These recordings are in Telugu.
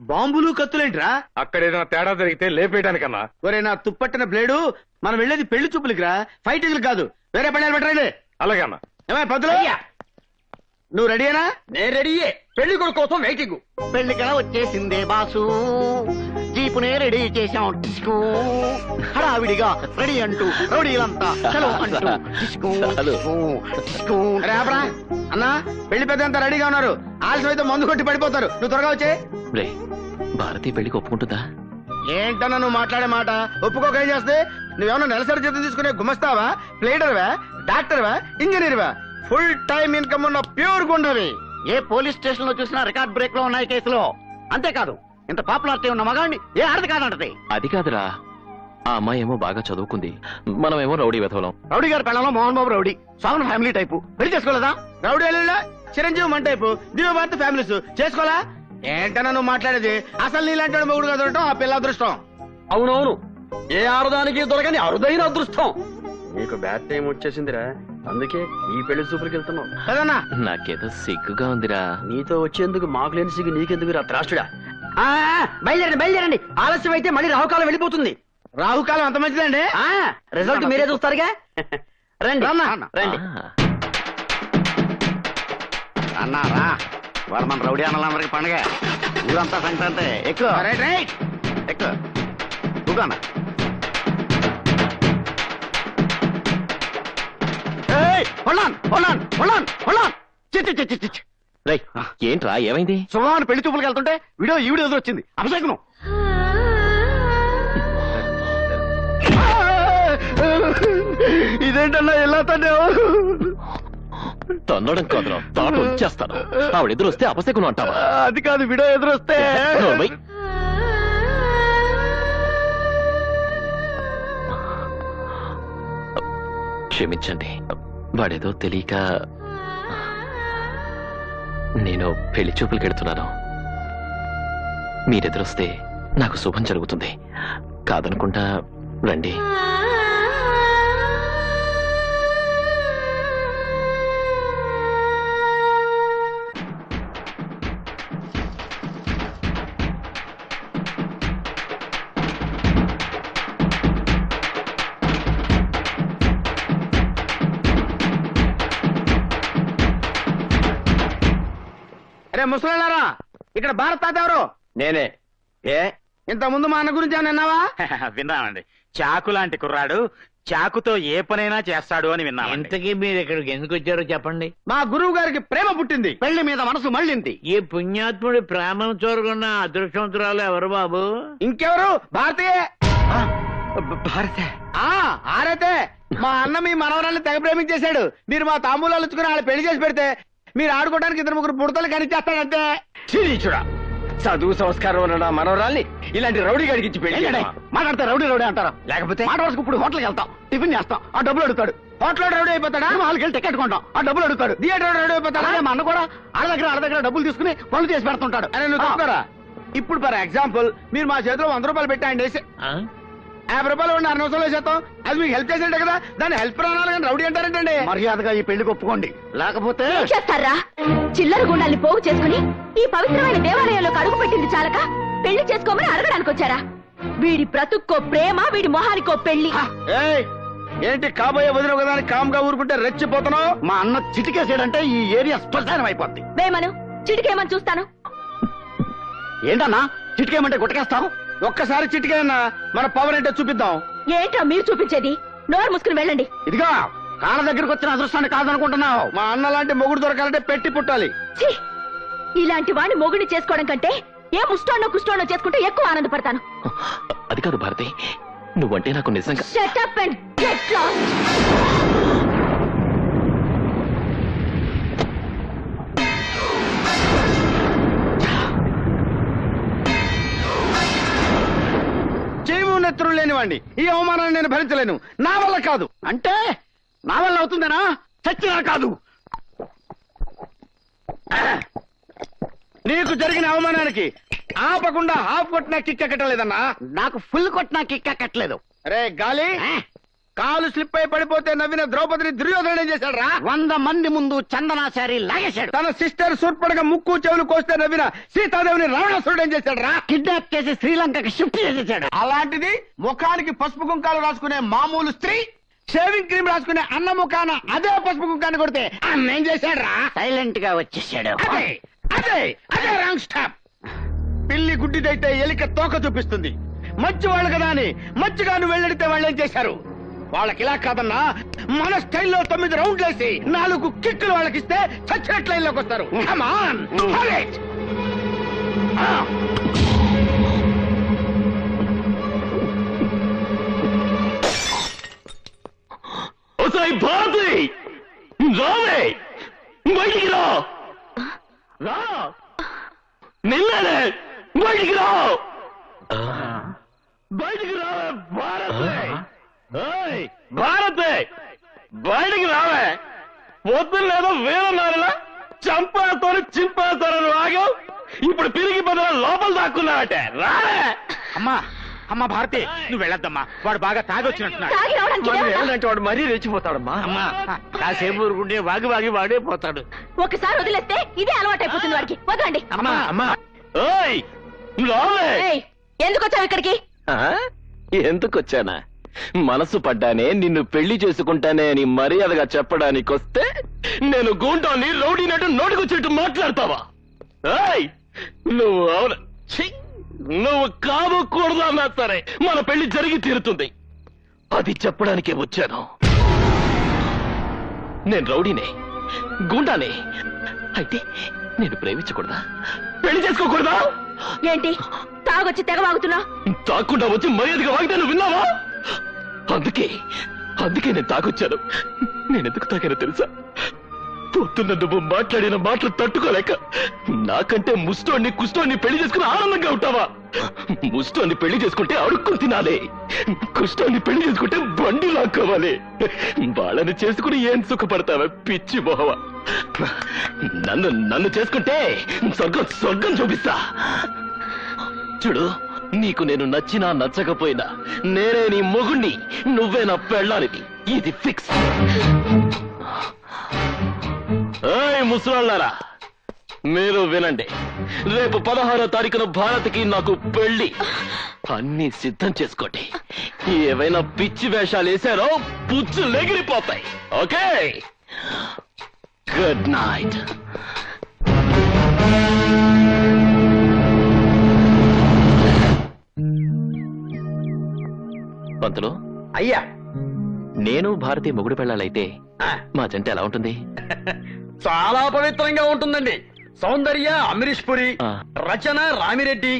బాంబులు కత్తులేంట్రా? అక్కడ ఏదైనా తేడా జరిగితే లేపేయడానికన్నా. ఒరే నా తుప్పట్టిన బ్లేడు, మనం వెళ్ళేది పెళ్లి చూపులకి రా, ఫైటింగ్ కాదు. వేరే పని పెట్టండి. అలాగే అన్న. ఏమై పద్దులు, నువ్వు రెడీనా? నేను రెడీయే. పెళ్లి కొడుకు కోసం వెయిటింగ్. పెళ్లిగా వచ్చేసిందే బాసు, జీపునే రెడీ చేశాం. డిస్కో హడావిడిగా రెడీ అంటూ రౌడీలంతా చలో అంటూ డిస్కో డిస్కో డిస్కో. అరే ఆపరా అన్నా, పెళ్లి పెద్ద అంతా రెడీగా ఉన్నారు. ఆలస్యం అయితే మందు కొట్టి పడిపోతారు. నువ్వు త్వరగా వచ్చే. భారతి పెళ్లికి ఒప్పుకుంటుందా? ఏంటన్నా నువ్వు మాట్లాడే మాట? ఒప్పుకోక ఏం చేస్తే? నువ్వేమన్నా నెలసరి జీతం తీసుకునే గుమస్తావా, ప్లేడర్వా, డాక్టర్వా, ఇంజనీర్వా? ఫుల్ టైం ఇన్కమ్ ఉన్న ప్యూర్ గుండవి. ఏ పోలీస్ స్టేషన్ లో చూసినా రికార్డ్ బ్రేక్ లో ఉన్నాయి కేసులో. అంతేకాదు, ఇంత పాపులారిటీ ఉన్న మగాడిని ఏ ఆడది కాదంటది. అది కాదురా, ఆ అమ్మాయి ఏమో బాగా చదువుకుంది, మనమేమో రౌడీ వెధవలం. రౌడీ గారి పెళ్ళలో Mohan Babu rowdy, సాగున్ family type. పెళ్లి చేసుకోలేదా? రౌడీ అల్లుళ్ళ, చిరంజీవి మన టైపు, దివ్యభారత ఫ్యామిలీస్. చేసుకోవాలా? ఏంటన్నా నువ్వు మాట్లాడేది? అసలు నీలాంటి మొగుడుగా దొరకటం ఆ పిల్ల అదృష్టం. అవునవును, ఏ ఆరుదానికి దొరకని అరుదైన అదృష్టం. నీకు బ్యాడ్ టైం వచ్చేసిందిరా, అందుకే ఈ పెళ్లి చూపులకి వెళ్తున్నావు కదన్నా. నాకేదో సిగ్గుగా ఉందిరా. నీతో వచ్చేందుకు మాకు లేని సిగ్గు నీకెందుకు రా త్రాష్టుడా? బయలుదేరండి బయలుదేరండి, ఆలస్యం అయితే మళ్ళీ రాహుకాలం వెళ్ళిపోతుంది. రాహుకాలం అంత మంచిదండి. రిజల్ట్ మీరే చూస్తారుగా. రండి రండి. అన్నారా వాడు మన రౌడీ అన్నలందరికి పండగ, ఊరంతా సంక్రాంతి. ఎక్కువ ఎక్కువ ఊగన్న. ఏంట్రా ఏమైంది? శుభవాన్ పెళ్లి చూపులకు వెళ్తుంటే వీడియో ఈ వీడియో ఎదురొచ్చింది. అభిషేకం ఇదేంటన్నా ఎలా తండ్రి? తన్నడం కాదురా, తాట వచ్చేస్తాను. ఆవిడ ఎదురు వస్తే అపశకును అంటావా? అది కాదు, వీడియో ఎదురొస్తే. క్షమించండి, వాడేదో తెలియక. నేను పెళ్లి చూపులకి వెళ్తున్నాను. మీరెదురొస్తే నాకు శుభం జరుగుతుంది. కాదనుకుంటా రండి. అరే ముసలారా, ఇక్కడ భారత్ తాత ఎవరు? నేనే. ఏ ఇంత ముందు మా అన్న గురించి ఏమన్నా విన్నావా? విన్నానండి. చాకు లాంటి కుర్రాడు, చాకుతో ఏ పనైనా చేస్తాడు అని విన్నా. ఇంతకీ మీరు ఇక్కడికి ఎందుకు వచ్చారో చెప్పండి. మా గురువు గారికి ప్రేమ పుట్టింది, పెళ్లి మీద మనసు మళ్ళింది. ఈ పుణ్యాత్ముడి ప్రేమను చూరకున్న అదృష్టవంతురాలు ఎవరు బాబు? ఇంకెవరు? భారతీయే. భారత ఆరైతే మా అన్న మీ మనవరాల్ని తెగ ప్రేమించేశాడు. మీరు మా తాంబూలాలు ఇచ్చుకుని వాళ్ళు పెళ్లి చేసి పెడితే మీరు ఆడుకోవడానికి 2-3 బుడతలు కనిచేస్తాడంతే. చూడా, చదువు సంస్కారం ఉన్న నా మనవరాల్ని ఇలాంటి రౌడీ గడికి ఇచ్చి పెళ్లి చేయడమా? మాట్లాడితే రౌడీ రౌడీ అంటారా? లేకపోతే మాట వరకు ఇప్పుడు హోటల్కి వెళ్తాం, టిఫిన్ చేస్తాం, ఆ డబ్బులు అడుగుతాడు. హోటల్ రౌడీ అయిపోతాడా? వాళ్ళకి వెళ్ళి టికెట్ కొంటాం, ఆ డబ్బులు అడుగుతాడు. థియేటర్ రౌడీ అయిపోతాడా? అలాగే మా అన్న కూడా ఆడ దగ్గర డబ్బులు తీసుకుని పనులు చేసి పెడుతుంటాడు. అరే నువ్వు తప్పుకోరా. ఇప్పుడు ఫర్ ఎగ్జాంపుల్ మీరు మా చేతిలో 100 రూపాయలు పెట్టండి వేసి 50 రూపాయలు ఉండి 6 నిమిషాలు వేసేస్తాం. అది మీకు హెల్ప్ చేసేటే కదా, దాన్ని హెల్ప్ రావాలి కానీ రౌడీ అంటారంటండి. మర్యాదగా ఈ పెళ్లికి ఒప్పుకోండి, లేకపోతే చేస్తారా? చిల్లర గుండాల్ని పోగు చేసుకుని ఈ పవిత్రమైన దేవాలయంలో అడుగు పెట్టింది చాలక పెళ్లి చేసుకోమని అడగడానికి వచ్చారా? వీడి బ్రతుక్కో ప్రేమ, వీడి మొహానికో పెళ్లి. ఏంటి కాబోయే వదిన కదా కామ్ గా ఊరుకుంటే రెచ్చిపోతున్నావు? మా అన్న చిటికేసాడంటే ఈ ఏరియా శ్మశానం అయిపోద్ది. వేమను చిటికేమని చూస్తాను. ఏంటన్నా చిటికేమంటే గుట్టకేస్తావు? ఒక్కసారి చిటికేనా మన పవర్ ఏంటో చూపిద్దాం. ఏంట్రా మీరు చూపించేది? నోరు మూసుకుని వెళ్ళండి. ఇదిగా కాళ్ళ దగ్గరకు వచ్చిన అదృష్టాన్ని కాదనుకుంటున్నావు. మా అన్న లాంటి మొగుడు దొరకాలంటే పెట్టి పుట్టాలి. ఛీ! ఇలాంటి వాడిని మొగుడిని చేసుకోవడం కంటే ఏ ముష్టోనో కుష్టోనో చేసుకుంటే ఎక్కువ ఆనందపడతాను. అది కాదు భారతి, నువ్వంటే నాకు నిజంగా. Shut up and get lost. నెత్తురు లేనివాడిని ఈ అవమానాన్ని నేను భరించలేను. నా వల్ల కాదు. అంటే నా వల్ల అవుతుందనా? చచ్చినా కాదు. నీకు జరిగిన అవమానానికి ఆపకుండా హాఫ్ కొట్టినా కిక్ ఎక్కటలేదన్నా. నాకు ఫుల్ కొట్టినా కిక్ ఎక్కట్లేదు. అరే గాలి, కాలు స్లిప్ అయి పడిపోతే నవ్విన ద్రౌపదిని దుర్యోధన ఏం చేశాడు రా? 100 మంది ముందు చందనాచారి లాగేశాడు. తన సిస్టర్ సూర్పడగా ముక్కు చెవులు కోస్తే నవ్విన సీతాదేవిని రావణాసురుడు ఏం చేశాడు రా? కిడ్నాప్ చేసి శ్రీలంకకి షిఫ్ట్ చేసేసాడు. అలాంటిది ముఖానికి పసుపు కుంకాలు రాసుకునే మామూలు స్త్రీ షేవింగ్ క్రీమ్ రాసుకునే అన్న ముఖాన అదే పసుపు కుంకాన్ని కొడితే అన్న ఏం చేశాడు రా? సైలెంట్ గా వచ్చేసాడు. అదే అదే అదే రాంగ్ స్టాప్. పిల్లి గుడ్డిదైతే ఎలిక తోక చూపిస్తుంది. మంచి వాళ్ళు కదా అని మంచిగా నువ్వు వెళ్ళడితే వాళ్ళు ఏం చేశారు? వాళ్ళకి ఇలా కాదన్నా, మన స్టైల్లో 9 రౌండ్లు వేసి 4 కిక్కులు వాళ్ళకి ఇస్తే చచ్చినట్టు లైన్లోకి వస్తారు. Come on, hold it. Bharati రావే, బయటికి రా, రా, నిన్ననే బయటికి రా, బయటికి రావే భారతి, భారతి బయటికి రావే. పొద్దున్న లేదో వేరన్నారులా చంపేస్తాను చింపేస్తాను ఆగావు, ఇప్పుడు పిరిగి బదులు లోపల దాక్కున్నావటే. రావే. అమ్మా భారతి, నువ్వు వెళ్ళొద్దమ్మా, వాడు బాగా తాగొచ్చినట్టున్నాడు. తాగి రావడానికి ఇదే ఉందా? అంటే వాడు మరీ రెచ్చిపోతాడమ్మా. అమ్మా కాసేపు ఊరుకుంటే వాగి వాగి వాడే పోతాడు. ఒకసారి వదిలేస్తే ఇదే అలవాటైపోతుంది వాడికి. వదలండి. అమ్మా అమ్మా ఓయ్ రావే. ఏయ్, ఎందుకు వచ్చావు ఇక్కడికి? ఎందుకొచ్చానా? మనసు పడ్డానే నిన్ను పెళ్లి చేసుకుంటానే అని మర్యాదగా చెప్పడానికి వస్తే నేను గూంటాన్ని రౌడీనట్టు నోటికొచ్చేట్టు మాట్లాడతావా? ఏయ్, నువ్వు అవును, ఛీ, నువ్వు కాదు కూడదు అన్నా సరే మన పెళ్లి జరిగి తీరుతుంది. అది చెప్పడానికే వచ్చాను. నేను రౌడీనే, గుండానే. అయితే నేను ప్రేమించకూడదా? పెళ్లి చేసుకోకూడదా? ఏంటి తాగొచ్చి తెగ వాగుతున్నా? తాకుండా వచ్చి మర్యాదగా వాగితే నువ్వు విన్నావా? అందుకే నేను తాగొచ్చాను. నేనెందుకు తాగానో తెలుసా? పొద్దున్న నువ్వు మాట్లాడిన మాటలు తట్టుకోలేక, నాకంటే ముష్టోన్ని కుష్టోన్ని పెళ్లి చేసుకుని ఆనందంగా ఉంటావా? ముష్టోన్ని పెళ్లి చేసుకుంటే అడుక్కుని తినాలి, కుష్టోన్ని పెళ్లి చేసుకుంటే బండి లాక్కోవాలి. వాళ్ళని చేసుకుని ఏం సుఖపడతావా పిచ్చి మొహవా? నన్ను చేసుకుంటే స్వర్గం చూపిస్తా. చూడు, నీకు నేను నచ్చినా నచ్చకపోయినా నేనే నీ మొగుణ్ణి, నువ్వే నా పెళ్ళానిది. ఇది ఫిక్స్. ఏయ్ ముసలాళ్ళారా, మీరు వినండి. రేపు 16వ తారీఖున భారత్కి నాకు పెళ్లి. అన్ని సిద్ధం చేసుకోండి. ఏవైనా పిచ్చి వేషాలు వేశారో పుచ్చులు ఎగిరిపోతాయి. Okay, good night. పంతులు అయ్యా, నేను భారతి మొగుడు పెళ్ళాలైతే మా జంట ఎలా ఉంటుంది? చాలా పవిత్రంగా ఉంటుందండి. సౌందర్య అమరీష్ పురి, రచన రామిరెడ్డి,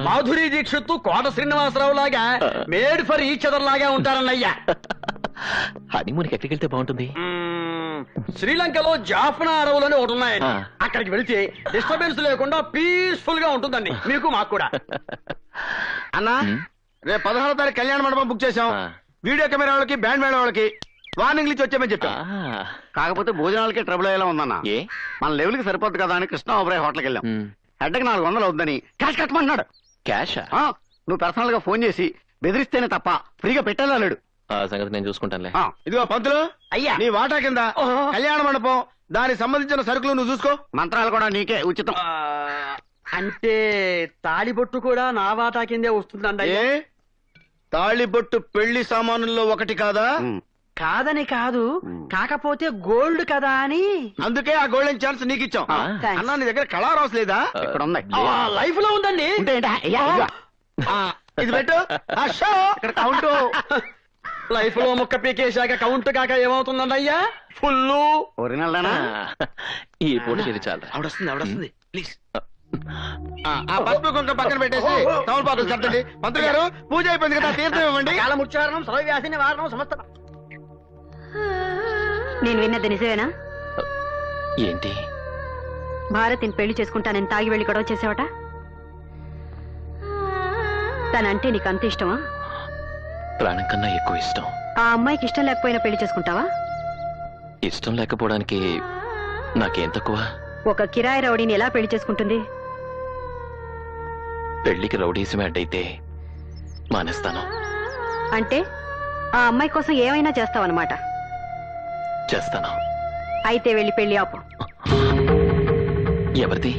మాధురి దీక్షిత్ కోట శ్రీనివాసరావు లాగా మేడ్ ఫర్ ఈచ్ అదర్ లాగా ఉంటారన్నయ్యా. హనీమూన్కి ఎక్కడికి వెళ్తే బాగుంటుంది? శ్రీలంకలో జాఫ్నా అడవులని ఒకటి ఉన్నాయండి. అక్కడికి వెళితే డిస్టర్బెన్స్ లేకుండా పీస్ఫుల్ గా ఉంటుందండి, మీకు మాకు కూడా. అన్నా, రేపు 16వ తారీఖు కళ్యాణ మండపం బుక్ చేశాం. వీడియో కెమెరా వాళ్ళకి, బ్యాండ్ మేళ వాళ్ళకి వార్నింగ్లు ఇచ్చి వచ్చామని చెప్పా. కాకపోతే భోజనాలకి ట్రబుల్ అయ్యేలా ఉందన్న. ఏ మన లెవెల్కి సరిపోద్ది కదా అని కృష్ణ ఓబరాయ్ హోటల్కి వెళ్ళాం. హెడ్కి 400 అవుద్దని క్యాష్ కట్టమంటున్నాడు. క్యాషా? నువ్వు పర్సనల్ గా ఫోన్ చేసి బెదిరిస్తేనే తప్ప ఫ్రీగా పెట్టేలాడు. ఆ సంగతి నేను చూసుకుంటానులే. ఇదిగో పంతులు, అయ్యా, నీ వాటా కింద కళ్యాణ మండపం, దానికి సంబంధించిన సరుకులు నువ్వు చూసుకో. మంత్రాలు కూడా నీకే ఉచితం. అంటే తాళిబొట్టు కూడా నా వాటా కిందే వస్తుందండి. ఏ తాళిబొట్టు పెళ్లి సామానుల్లో ఒకటి కాదా? కాదని కాదు, కాకపోతే గోల్డ్ కదా అని. అందుకే ఆ గోల్డెన్ ఛాన్స్ నీకు ఇచ్చాం. అన్నా, నీ దగ్గర కళారాస్ లేదా? ఇక్కడ ఉంది. లైఫ్ లో ఉందండి. ఉంటే ఏంటా? అయ్యా, ఇదిగో. ఇది పెట్టు. ఆ షో ఇక్కడ కౌంట్. లైఫ్ లో ముక్క పీకేశాక కౌంట్ కాక ఏమవుతుందండి అయ్యా? ఫుల్ ఒరిజినల్ ఈ పూట ఇది చాలు. ఆవిడొస్తుంది ప్లీజ్. ఆ పసుపు కుంక పక్కన పెట్టేసి తమలపాకులు కట్టండి. మంత్రి గారు, పూజ అయిపోయింది కదా, తీర్థం ఇవ్వండి. కాలముచ్చారణం సర్వవ్యాధిని వారణం సమస్త. నేను విన్నది నిజమేనా? ఏంటి? భారతిని పెళ్లి చేసుకుంటానని తాగి వెళ్లి గొడవ చేసావట. తనంటే నీకు అంత ఇష్టమా? ప్రాణం కన్నా ఎక్కువ ఇష్టం. ఆ అమ్మాయికి ఇష్టం లేకపోయినా పెళ్లి చేసుకుంటావా? ఇష్టం లేకపోవడానికి నాకేం తక్కువ? ఒక కిరాయి రౌడీని ఎలా పెళ్లి చేసుకుంటుంది? పెళ్లికి రౌడీసమే అడ్డైతే మానేస్తాను. అంటే ఆ అమ్మాయి కోసం ఏమైనా చేస్తావన్నమాట. చేస్తాను. అయితే వెళ్ళి పెళ్లి ఆపు. ఎవరిది?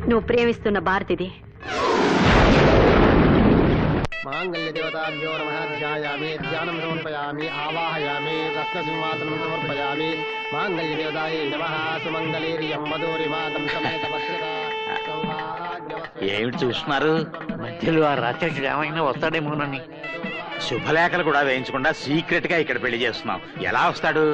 నువ్వు ప్రేమిస్తున్న భారతిది. మాంగళ్య దేవతాభ్యో నమః. ధ్యాయామి, ధ్యానం సమర్పయామి, ఆవాహయామి, రత్నసింహాసనం సమర్పయామి. మాంగళ్య దేవతాయే నమః. సుమంగళీర్యం మధురిమాతం సమేత భద్రతా సౌభాగ్యవతి. ఏమిటి చూస్తున్నారు? మధ్యలో ఆ రాక్షసుడు ఏమైనా వస్తాడేమోనని. శుభలేఖలు కూడా వేయించకుండా సీక్రెట్ గా ఇక్కడ పెళ్లి చేస్తున్నాం. ఎలా వస్తాడు?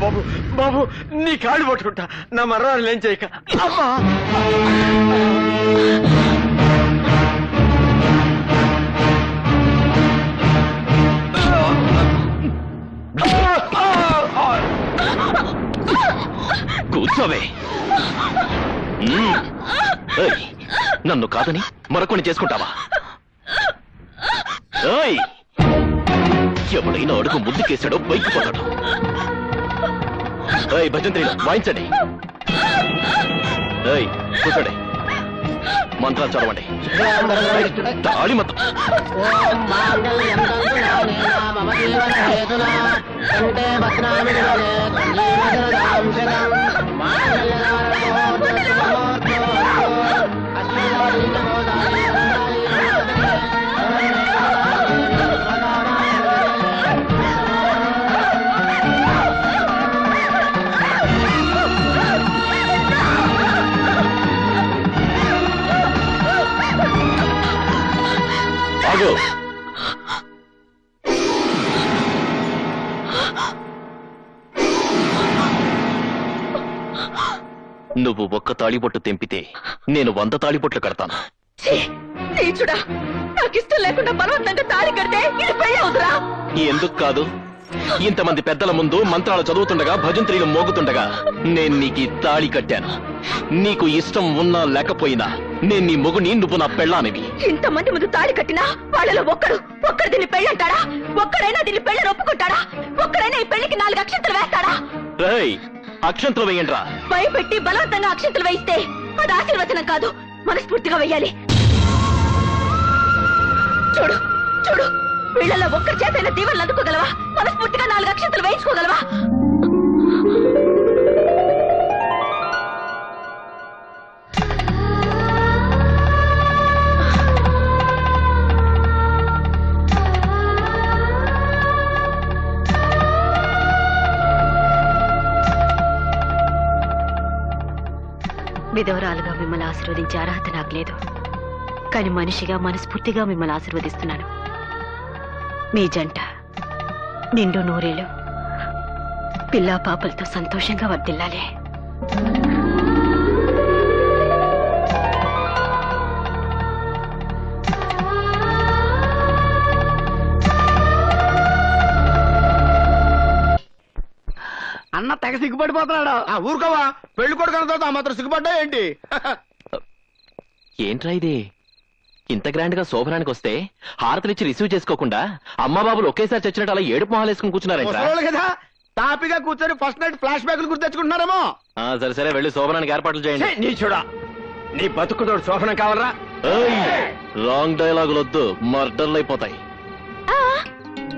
బాబు బాబు, నీ కాళ్ళు పట్టుకుంటా, నా మరణాలు ఏం చేయక. అమ్మా కూర్చోవే. ఏయ్, నన్ను కాదని మరొకని చేసుకుంటావా? ఏయ్, ఎవడైనా అడుగు ముందుకేసాడో బైక్ పోతాడు. ఏయ్, భజంత్రిలో వాయించండి. ఏయ్, కూర్చోండి. మంత్రాలు చదవండి. తాళి మొత్తం. ఆగు. నువ్వు ఒక్క తాళిబొట్టు తెంపితే నేను 100 తాళిబొట్లు కడతాను. నీచుడా, నాకు ఇష్టం లేకుండా బలవంతంగా తాళి కడితే ఇది పెళ్లి అవుతురా? ఎందుకు కాదు? ఇంతమంది పెద్దల ముందు మంత్రాలు చదువుతుండగా, భజంత్రీలు మోగుతుండగా నేను నీకు ఈ తాళి కట్టాను. నీకు ఇష్టం ఉన్నా లేకపోయినా నేను నీ మొగుని, నువ్వు నా పెళ్ళానివి. ఇంతమంది ముందు తాళి కట్టినా వాళ్ళలో ఒక్కడు దీన్ని పెళ్ళంటాడా? ఒక్కడైనా దీన్ని పెళ్ళని ఒప్పుకుంటాడా? ఒక్కడైనా ఈ పెళ్లికి 4 అక్షంతలు వేస్తాడా? రేయ్, అక్షంతలు వేయండ్రా. భయపెట్టి బలవంతంగా అక్షంతలు వేయిస్తే అది ఆశీర్వచనం కాదు, మనస్ఫూర్తిగా వెయ్యాలి. చూడు చూడు, వీళ్ళలో ఒక్కరి చేతైనా దీవెనలు అందుకోగలవా? మనస్ఫూర్తిగా 4 అక్షంతలు వేయించుకోగలవా? విధవరాలుగా మిమ్మల్ని ఆశీర్వదించే అర్హత నాకు లేదు, కానీ మనిషిగా మనస్ఫూర్తిగా మిమ్మల్ని ఆశీర్వదిస్తున్నాను. మీ జంట నిండు నూరేళ్ళు పిల్లా పాపలతో సంతోషంగా వర్ధిల్లాలి. అన్న తెగ సిగ్గుపడిపోతున్నాడు. ఊరుకోవా, పెళ్లి కొడుకు అన్న తర్వాత ఆ మాత్రం సిగ్గుపడ్డా ఏంటి? ఏంట్రా ఇది? ఇంత గ్రాండ్ గా శోభనానికి వస్తే హారతలిచ్చి రిసీవ్ చేసుకోకుండా అమ్మా బాబులు ఒకేసారి చచ్చినట్టు అలా ఏడుపు మొహాలు వేసుకుని కూర్చున్నారంట. ముసలోళ్ళు కదా, తాపిగా కూర్చొని ఫస్ట్ నైట్ ఫ్లాష్ బ్యాక్లు గుర్తు తెచ్చుకుంటున్నారేమో. సరే సరే, వెళ్ళి శోభనానికి ఏర్పాట్లు చేయండి. నీ చూడా, నీ బతుకుతోడు శోభనం కావాలరా? రాంగ్ డైలాగులు వద్దు, మర్డర్లు అయిపోతాయి.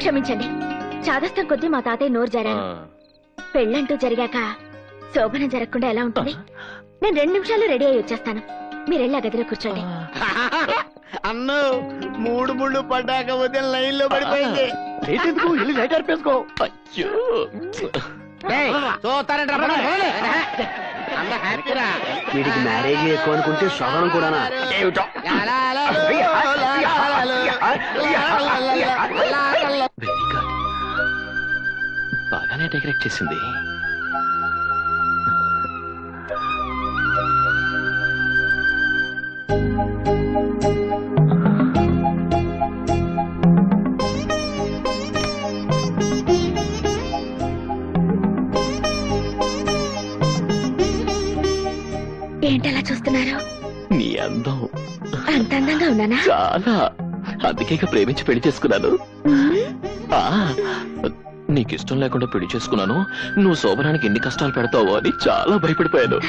క్షమించండి, చాదస్తం కొద్దీ మా తాతయ్య నోరు జారాను. పెళ్ళంటూ జరిగాక శోభనం జరగకుండా ఎలా ఉంటుంది? నేను 2 నిమిషాలు రెడీ అయ్యి వచ్చేస్తాను. మీరెళ్ళి ఆ గదిలో కూర్చోండి. అన్ను 3 ముళ్ళు పడ్డాక ఉదయం లైన్ లో పడిపోయింది. ఇల్లు లైట్ అర్పేసుకో. అయ్యో, వీడికి మ్యారేజ్ ఎక్కువ అనుకుంటే శోభనం కూడానా? ఏమిటో వెరీ గుడ్, బాగానే డెకరేట్ చేసింది. అందం. అంత అందంగా ఉన్నానా? చాలా. అందుకే ఇక ప్రేమించి పెళ్లి చేసుకున్నాను. ఆ, నీకిష్టం లేకుండా పెళ్లి చేసుకున్నాను. నువ్వు శోభనానికి ఎన్ని కష్టాలు పెడతావో అని చాలా భయపడిపోయాను.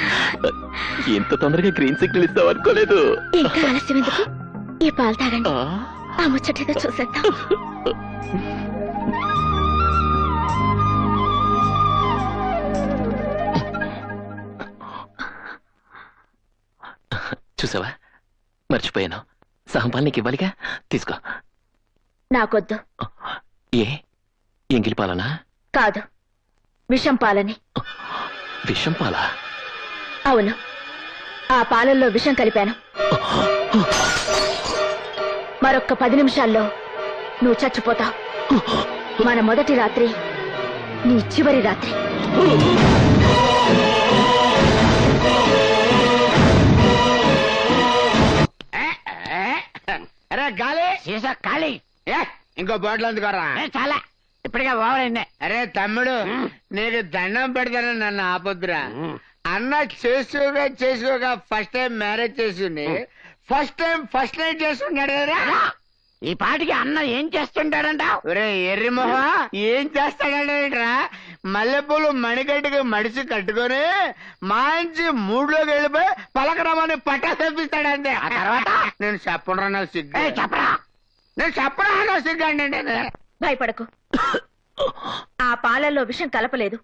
ఇంత తొందరగా గ్రీన్ సిగ్నల్ ఇస్తావు అనుకోలేదు. ఇంకా ఆలస్యం ఎందుకు? ఈ పాలు తాగండి. ఆ, ఆ ముచ్చటేదో చూసేద్దాం. చూసావా, మర్చిపోయాను. సహంపాలు నీకు ఇవ్వాలిగా, తీసుకో. నాకొద్దు. ఏ, ఎంగిలి పాలనా? కాదు, విషం పాలని. విషం పాలా? అవును, ఆ పాలల్లో విషం కలిపాను. మరొక్క 10 నిమిషాల్లో నువ్వు చచ్చిపోతావు. మన మొదటి రాత్రి నీ చివరి రాత్రి. అరే గాలి, సీసా ఖాళీ. ఇంకో బాటిల్ అందుకోరా. చాలా ఇప్పటికే ఓవరైందే. అరే తమ్ముడు, నీకు దండం పెడతాను, నన్ను ఆపొద్దురా. అన్న చేసుకోగా ఫస్ట్ టైం మ్యారేజ్ చేసింది, ఫస్ట్ నైట్ చేస్తున్నాడు కదా. ఈ పాటికి అన్న ఏం చేస్తుంటాడంట? ఒరే ఎర్రి మొహ, ఏం చేస్తాడంటరా? మల్లెపూలు మణికట్టుకు మడిసి కట్టుకొని మంచి మూడ్లోకి వెళ్ళిపోయి పలకరమని పట్టా తెప్పిస్తాడంతే. ఆ తర్వాత నేను చెప్పరా నాకు సిగ్గు. చెప్పరా. నేను చెప్పరా నాకు సిగ్గు అంటే. భయపడకు, ఆ పాలల్లో విషం కలపలేదు.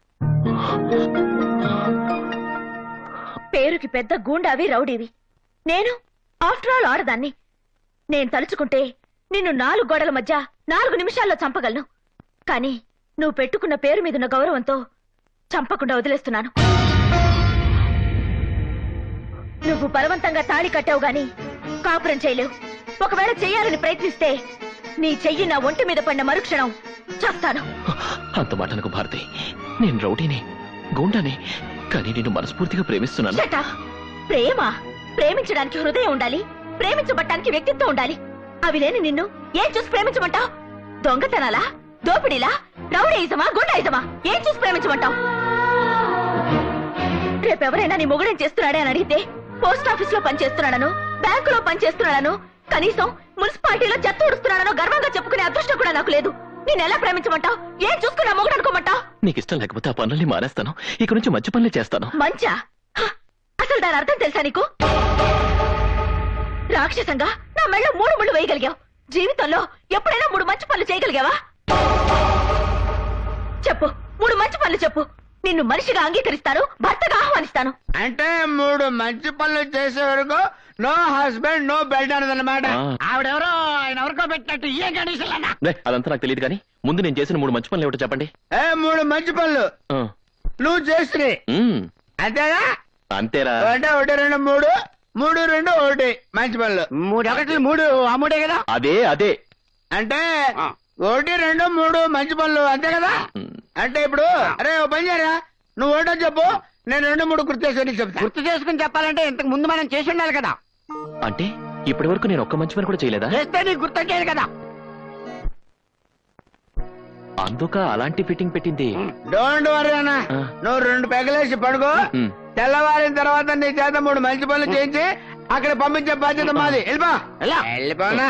పేరుకి పెద్ద గూండావి, రౌడీవి. నేను ఆఫ్టర్ ఆల్ ఆడదాన్ని. నేను తలుచుకుంటే నిన్ను 4 గోడల మధ్య 4 నిమిషాల్లో చంపగలను. కానీ నువ్వు పెట్టుకున్న పేరు మీదున్న గౌరవంతో చంపకుండా వదిలేస్తున్నాను. నువ్వు బలవంతంగా తాళి కట్టావు గాని కాపురం చేయలేవు. ఒకవేళ చెయ్యాలని ప్రయత్నిస్తే నీ చెయ్యి నా ఒంటి మీద పడిన మరుక్షణం చేస్తాను. అంత మాట నాకు భారతి. నేను రౌడీని, గూండాని, కానీ నేను మనస్ఫూర్తిగా ప్రేమిస్తున్నాను. Shut up. ప్రేమ, ప్రేమించడానికి హృదయం ఉండాలి, ప్రేమించబట్టానికి వ్యక్తిత్వం ఉండాలి. అవి లేని నిన్ను ఏం చూసి ప్రేమించమంటావు? దొంగతనాలా, దోపిడీలా, రౌడీయిజమా, గుండాయిజమా? ఏం చూసి ప్రేమించమంటావు? రేపెవరైనా నీ మొగుడేం చేస్తున్నాడే అని అడిగితే పోస్ట్ ఆఫీస్ లో పనిచేస్తున్నాడను, బ్యాంకులో పనిచేస్తున్నాడను, కనీసం మున్సిపాలిటీలో చెత్త ఊడుస్తున్నాడనో గర్వంగా చెప్పుకునే అదృష్టం కూడా నాకు లేదు. నేనెలా ప్రేమించమంటావు? ఏం చూసుకున్నా మొగుడు అనుకోమంటావు? నీకు ఇష్టం లేకపోతే ఆ పనుల్ని మానేస్తాను. ఇక నుంచి మంచి పనులే చేస్తాను. మంచా? అసలు దాని అర్థం తెలుసా నీకు? రాక్షసంగా నా మెళ్ళ 3 ముళ్ళు వేయగలిగావు. జీవితంలో ఎప్పుడైనా 3 మంచి పనులు చేయగలిగావా? చెప్పు, 3 మంచి పనులు చెప్పు. నిన్ను మనిషిగా అంగీకరిస్తాను, భర్తగా ఆహ్వానిస్తాను. అంటే 3 మంచి పనులు చేసే వరకు నో హస్బెండ్ నో బెల్ట్ అన్నదన్నమాట. ఆవిడెవరో ఆయన ఎవరికో పెట్టినట్టు ఏ కండిషన్ అన్నా? అదంతా నాకు తెలియదు, కానీ ముందు నేను చేసిన 3 మంచి పనులు ఏమిటో చెప్పండి. 3 మంచి పనులు నువ్వు చేసి అంతేనా? అంతేరా. అంటే 1 2 3 3 2 1 మంచి పనులు. 3 1 3 ఆ 3 కదా? అదే అంటే 1 2 3 మంచి పనులు అంతే కదా? అంటే ఇప్పుడు అరే ఓ పని చేయరా, నువ్వు 1 చెప్పు, నేను 2 3 గుర్తు చేసుకుని చెప్తా. గుర్తు చేసుకుని చెప్పాలంటే ఇంతకు ముందు మనం చేసి ఉండాలి కదా. అంటే ఇప్పటి వరకు నేను ఒక్క మంచి పని కూడా చేయలేదా? చేస్తే నీకు గుర్తొచ్చేది కదా. అందుక అలాంటి ఫిట్టింగ్ పెట్టింది. డోంట్ వరీ అన్న, నువ్వు 2 పెగలేసి పడుకో. తెల్లవారిన తర్వాత నీ చేత 3 మంచి పనులు చేయించి అక్కడ పంపించే బాధ్యత మాది. వెళ్ళిపోనా?